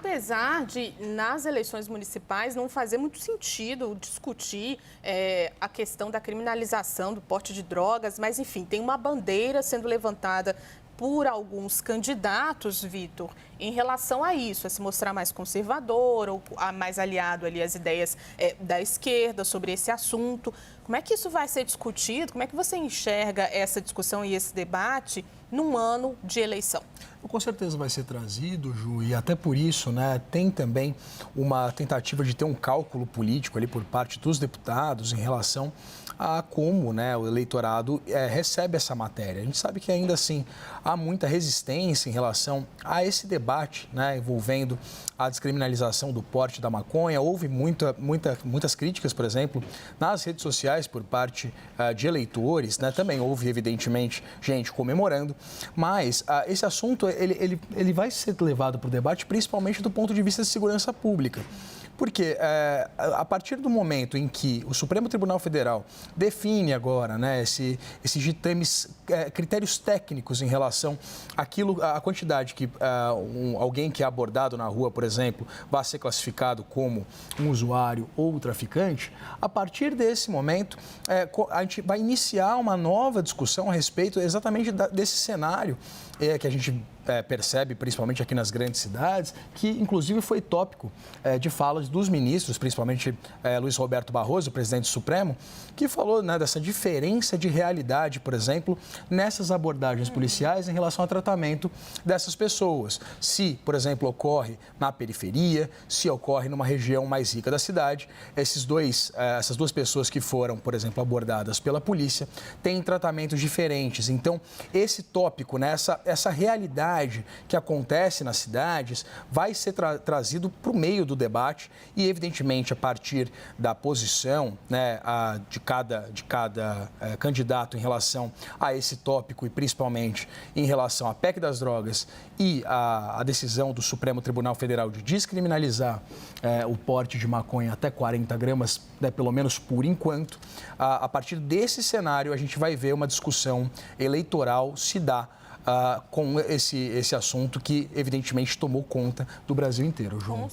apesar de, nas eleições municipais, não fazer muito sentido discutir a questão da criminalização do porte de drogas, mas, enfim, tem uma bandeira sendo levantada por alguns candidatos, Vitor, em relação a isso, a se mostrar mais conservador ou mais aliado ali às ideias da esquerda sobre esse assunto. Como é que isso vai ser discutido? Como é que você enxerga essa discussão e esse debate num ano de eleição? Com certeza vai ser trazido, Ju, e até por isso, né, tem também uma tentativa de ter um cálculo político ali por parte dos deputados em relação a como, né, o eleitorado recebe essa matéria. A gente sabe que ainda assim há muita resistência em relação a esse debate, né, envolvendo a descriminalização do porte da maconha. Houve muitas críticas, por exemplo, nas redes sociais por parte de eleitores, né? Também houve, evidentemente, gente comemorando, mas esse assunto ele vai ser levado para o debate principalmente do ponto de vista de segurança pública. Porque a partir do momento em que o Supremo Tribunal Federal define agora, né, esses ditames, critérios técnicos em relação à quantidade que alguém que é abordado na rua, por exemplo, vai ser classificado como um usuário ou traficante, a partir desse momento a gente vai iniciar uma nova discussão a respeito exatamente desse cenário que a gente percebe, principalmente aqui nas grandes cidades, que inclusive foi tópico de falas dos ministros, principalmente Luiz Roberto Barroso, presidente do Supremo, que falou, né, dessa diferença de realidade, por exemplo, nessas abordagens policiais em relação ao tratamento dessas pessoas. Se, por exemplo, ocorre na periferia, se ocorre numa região mais rica da cidade, essas duas pessoas que foram, por exemplo, abordadas pela polícia, têm tratamentos diferentes. Então, esse tópico, né, essa realidade que acontece nas cidades vai ser trazido para o meio do debate e, evidentemente, a partir da posição, né, de cada candidato em relação a esse tópico e, principalmente, em relação à PEC das drogas e a decisão do Supremo Tribunal Federal de descriminalizar o porte de maconha até 40 gramas, né, pelo menos por enquanto, a partir desse cenário a gente vai ver uma discussão eleitoral se dar com esse assunto que, evidentemente, tomou conta do Brasil inteiro, João.